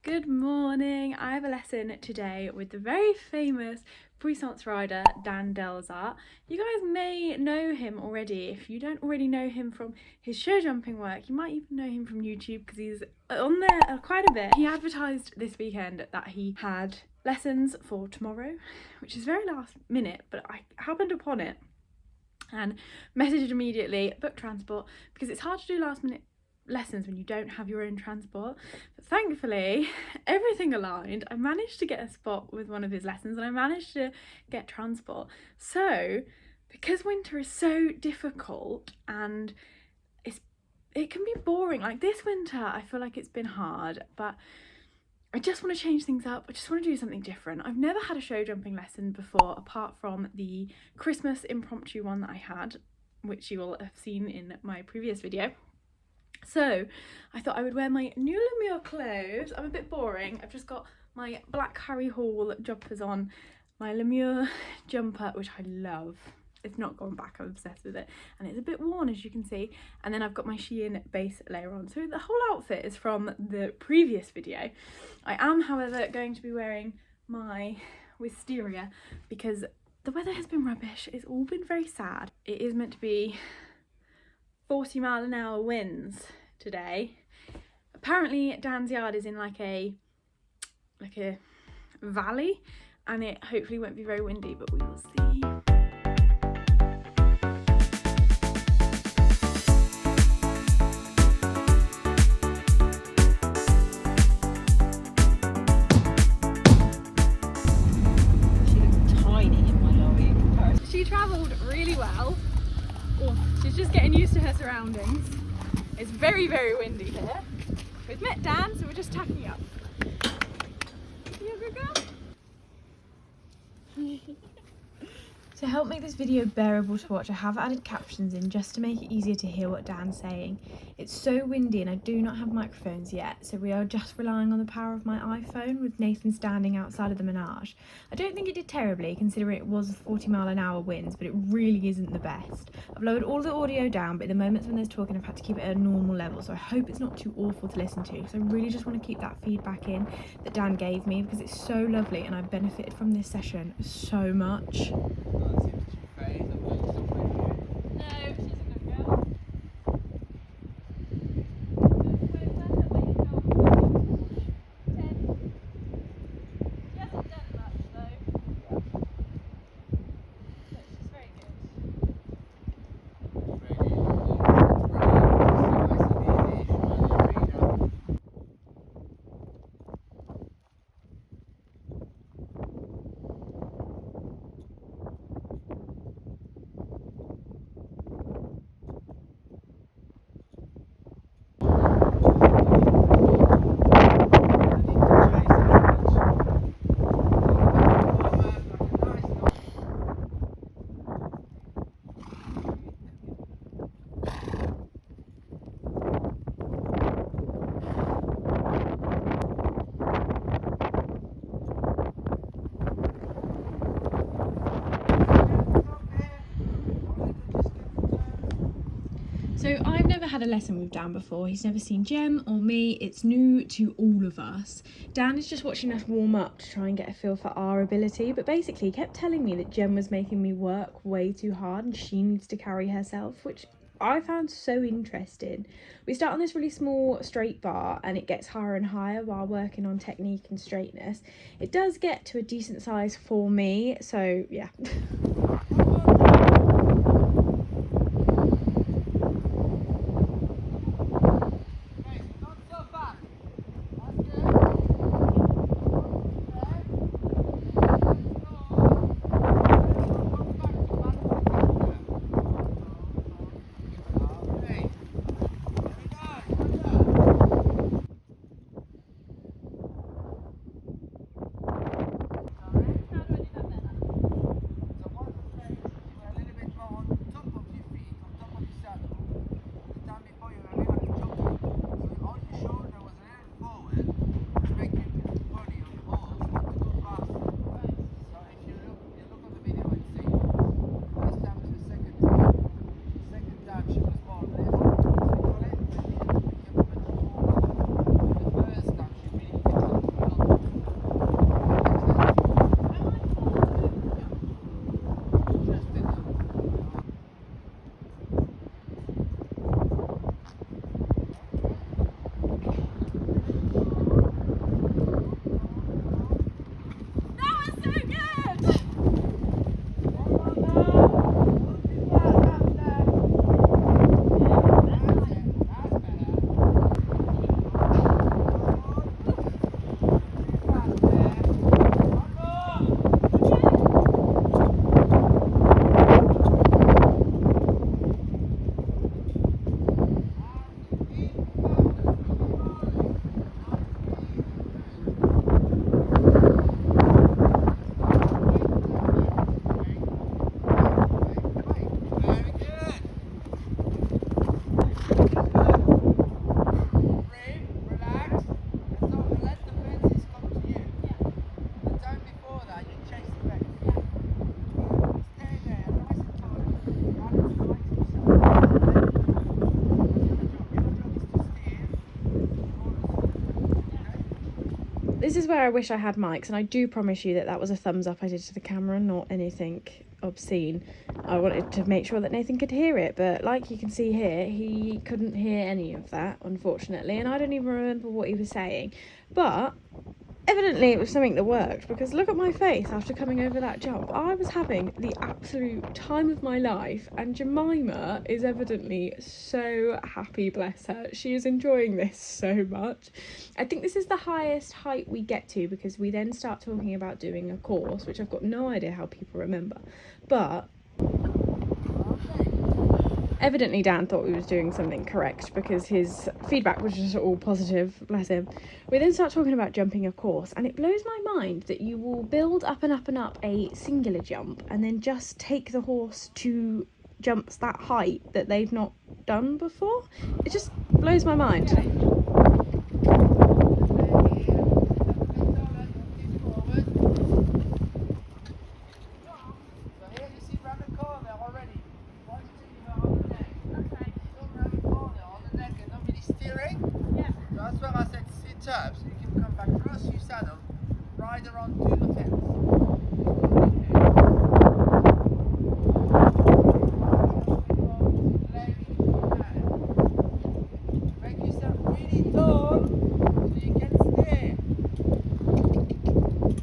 Good morning. I have a lesson today with the very famous puissance rider Dan Delsarts. You guys may know him already. If you don't already know him from his show jumping work, you might even know him from YouTube because he's on there quite a bit. He advertised this weekend that he had lessons for tomorrow, which is very last minute, but I happened upon it and messaged immediately, booked transport, because it's hard to do last minute lessons when you don't have your own transport. But thankfully everything aligned. I managed to get a spot with one of his lessons and I managed to get transport. So because winter is so difficult and it can be boring, like this winter I feel like it's been hard, but I just want to change things up. I just want to do something different. I've never had a show jumping lesson before apart from the Christmas impromptu one that I had, which you will have seen in my previous video. So I thought I would wear my new Lemure clothes. I'm a bit boring. I've just got my black Harry Hall jumpers on, my Lemure jumper, which I love. It's not gone back, I'm obsessed with it. And it's a bit worn, as you can see. And then I've got my Shein base layer on. So the whole outfit is from the previous video. I am, however, going to be wearing my wisteria because the weather has been rubbish. It's all been very sad. It is meant to be 40-mile-an-hour winds today. Apparently Dan's yard is in like a valley and it hopefully won't be very windy, but we will see. She looks tiny in my lorry in comparison. She travelled really well. Oh, she's just getting used to her surroundings. It's very, very windy here. We've met Dan, so we're just tacking up. You a good girl? To help make this video bearable to watch, I have added captions in just to make it easier to hear what Dan's saying. It's so windy and I do not have microphones yet, so we are just relying on the power of my iPhone with Nathan standing outside of the Menage. I don't think it did terribly considering it was 40-mile-an-hour winds, but it really isn't the best. I've lowered all the audio down, but in the moments when there's talking I've had to keep it at a normal level, so I hope it's not too awful to listen to because I really just want to keep that feedback in that Dan gave me because it's so lovely and I've benefited from this session so much. So I've never had a lesson with Dan before. He's never seen Jem or me. It's new to all of us. Dan is just watching us warm up to try and get a feel for our ability, but basically he kept telling me that Jem was making me work way too hard and she needs to carry herself, which I found so interesting. We start on this really small straight bar and it gets higher and higher while working on technique and straightness. It does get to a decent size for me, so yeah. This is where I wish I had mics, and I do promise you that that was a thumbs up I did to the camera, not anything obscene. I wanted to make sure that Nathan could hear it, but like you can see here, he couldn't hear any of that, unfortunately, and I don't even remember what he was saying. But evidently it was something that worked, because look at my face after coming over that jump. I was having the absolute time of my life, and Jemima is evidently so happy, bless her. She is enjoying this so much. I think this is the highest height we get to, because we then start talking about doing a course, which I've got no idea how people remember. But evidently Dan thought we was doing something correct, because his feedback was just all positive, bless him. We then start talking about jumping a course, and it blows my mind that you will build up and up and up a singular jump and then just take the horse to jumps that height that they've not done before. It just blows my mind. Up, so you can come back across your saddle, ride around to the fence. Make yourself really tall so you can stay. Really tall.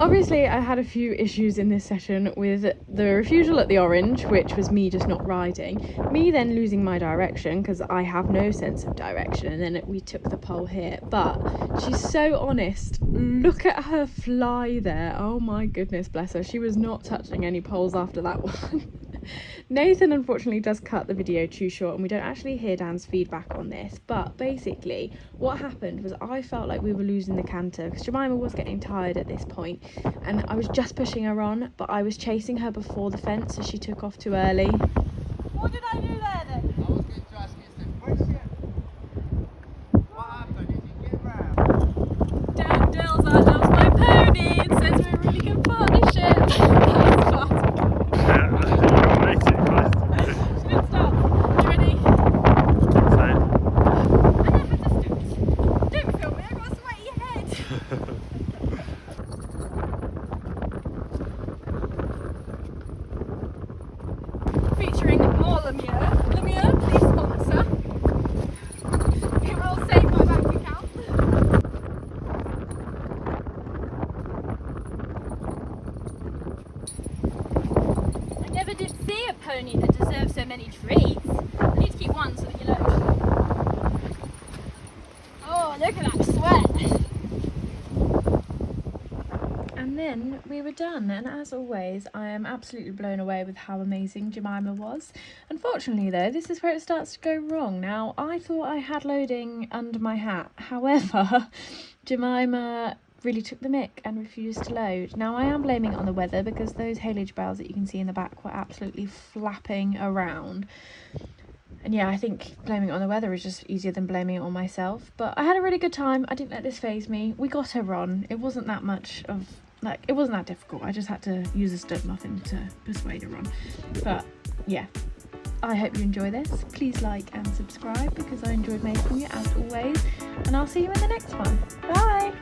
Obviously, I had a few issues in this session with the refusal at the orange, which was me just not riding, me then losing my direction because I have no sense of direction, and then we took the pole here. But she's so honest. Look at her fly there. Oh my goodness, bless her. She was not touching any poles after that one. Nathan unfortunately does cut the video too short, and we don't actually hear Dan's feedback on this, but basically what happened was I felt like we were losing the canter because Jemima was getting tired at this point, and I was just pushing her on, but I was chasing her before the fence, so she took off too early. What did I do there then? I was going to ask you the question. What happened? Did you get round? Dan Delsarts loves my pony and says we're a really good partnership. That's fast. She didn't stop. You ready? Don't film me, I've got a sweaty head. Featuring more Lemieux. then we were done, and as always I am absolutely blown away with how amazing Jemima was. Unfortunately though, this is where it starts to go wrong. Now, I thought I had loading under my hat, however Jemima really took the mick and refused to load. Now, I am blaming it on the weather because those haylage bales that you can see in the back were absolutely flapping around. And yeah, I think blaming it on the weather is just easier than blaming it on myself. But I had a really good time. I didn't let this faze me. We got her on. It wasn't that much of, like, it wasn't that difficult. I just had to use a stud muffin to persuade her on. But yeah, I hope you enjoy this. Please like and subscribe because I enjoyed making it as always. And I'll see you in the next one. Bye!